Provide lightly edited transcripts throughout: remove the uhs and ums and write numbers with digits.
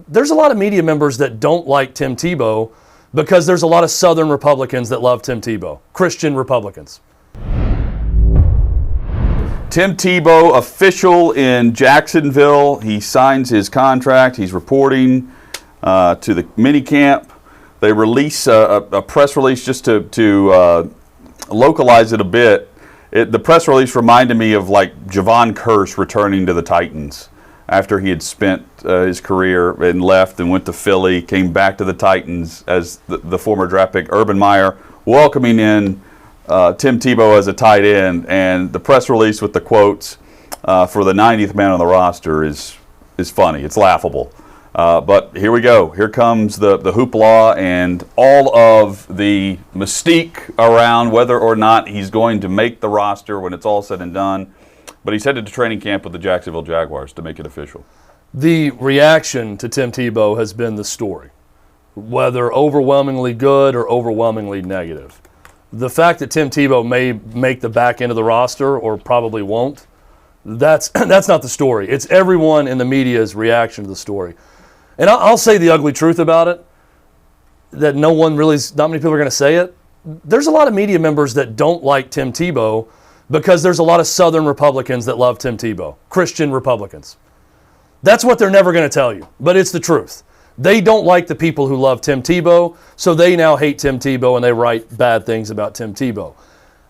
There's a lot of media members that don't like Tim Tebow because there's a lot of Southern Republicans that love Tim Tebow, Christian Republicans. Tim Tebow, official in Jacksonville. He signs his contract. He's reporting to the minicamp. They release a press release just to localize it a bit. The press release reminded me of like Javon Curse returning to the Titans after he had spent his career and left and went to Philly, came back to the Titans as the former draft pick Urban Meyer, welcoming in Tim Tebow as a tight end. And the press release with the quotes for the 90th man on the roster is funny. It's laughable. But here we go. Here comes the hoopla and all of the mystique around whether or not he's going to make the roster when it's all said and done. But he's headed to training camp with the Jacksonville Jaguars to make it official. The reaction to Tim Tebow has been the story, whether overwhelmingly good or overwhelmingly negative. The fact that Tim Tebow may make the back end of the roster or probably won't, that's not the story. It's everyone in the media's reaction to the story. And I'll say the ugly truth about it, that not many people are going to say it. There's a lot of media members that don't like Tim Tebow because there's a lot of Southern Republicans that love Tim Tebow, Christian Republicans. That's what they're never going to tell you, but it's the truth. They don't like the people who love Tim Tebow, so they now hate Tim Tebow and they write bad things about Tim Tebow.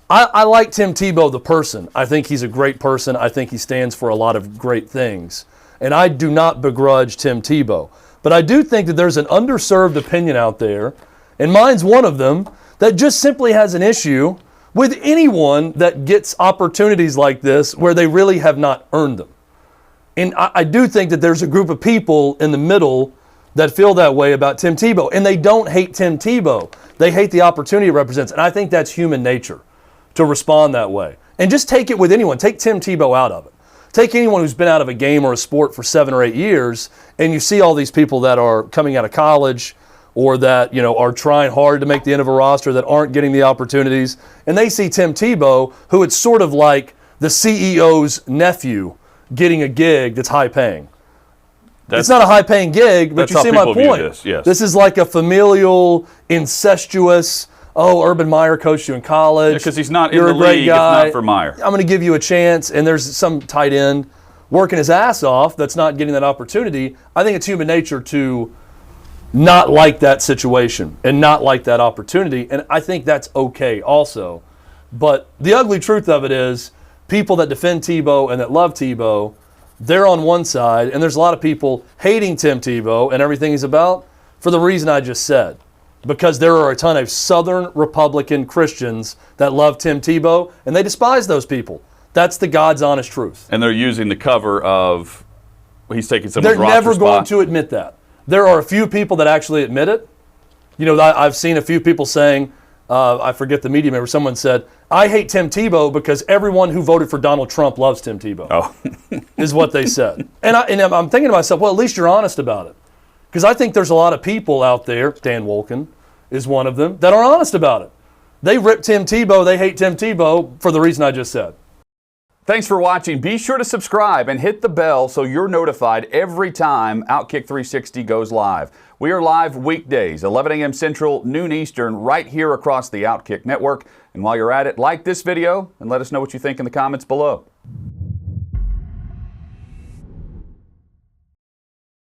I like Tim Tebow, the person. I think he's a great person. I think he stands for a lot of great things. And I do not begrudge Tim Tebow. But I do think that there's an underserved opinion out there, and mine's one of them, that just simply has an issue with anyone that gets opportunities like this where they really have not earned them. And I do think that there's a group of people in the middle that feel that way about Tim Tebow. And they don't hate Tim Tebow. They hate the opportunity it represents. And I think that's human nature to respond that way. And just take it with anyone. Take Tim Tebow out of it. Take anyone who's been out of a game or a sport for 7 or 8 years, and you see all these people that are coming out of college or that, are trying hard to make the end of a roster that aren't getting the opportunities. And they see Tim Tebow, who it's sort of like the CEO's nephew getting a gig that's high paying. It's not a high paying gig, but you see my point. This, yes. This is like a familial, incestuous, Urban Meyer coached you in college. Because he's not in the league if not for Meyer. I'm going to give you a chance, and there's some tight end working his ass off that's not getting that opportunity. I think it's human nature to not like that situation and not like that opportunity, and I think that's okay also. But the ugly truth of it is people that defend Tebow and that love Tebow, they're on one side, and there's a lot of people hating Tim Tebow and everything he's about for the reason I just said. Because there are a ton of Southern Republican Christians that love Tim Tebow, and they despise those people. That's the God's honest truth. And they're using the cover of he's taking someone's roster spot. They're never going to admit that. There are a few people that actually admit it. I've seen a few people saying, I forget the media member, someone said, I hate Tim Tebow because everyone who voted for Donald Trump loves Tim Tebow. Oh. is what they said. And I'm thinking to myself, well, at least you're honest about it. Because I think there's a lot of people out there, Dan Wolken is one of them, that are honest about it. They rip Tim Tebow, they hate Tim Tebow for the reason I just said. Thanks for watching. Be sure to subscribe and hit the bell so you're notified every time Outkick 360 goes live. We are live weekdays, 11 a.m. Central, noon Eastern, right here across the Outkick network. And while you're at it, like this video and let us know what you think in the comments below.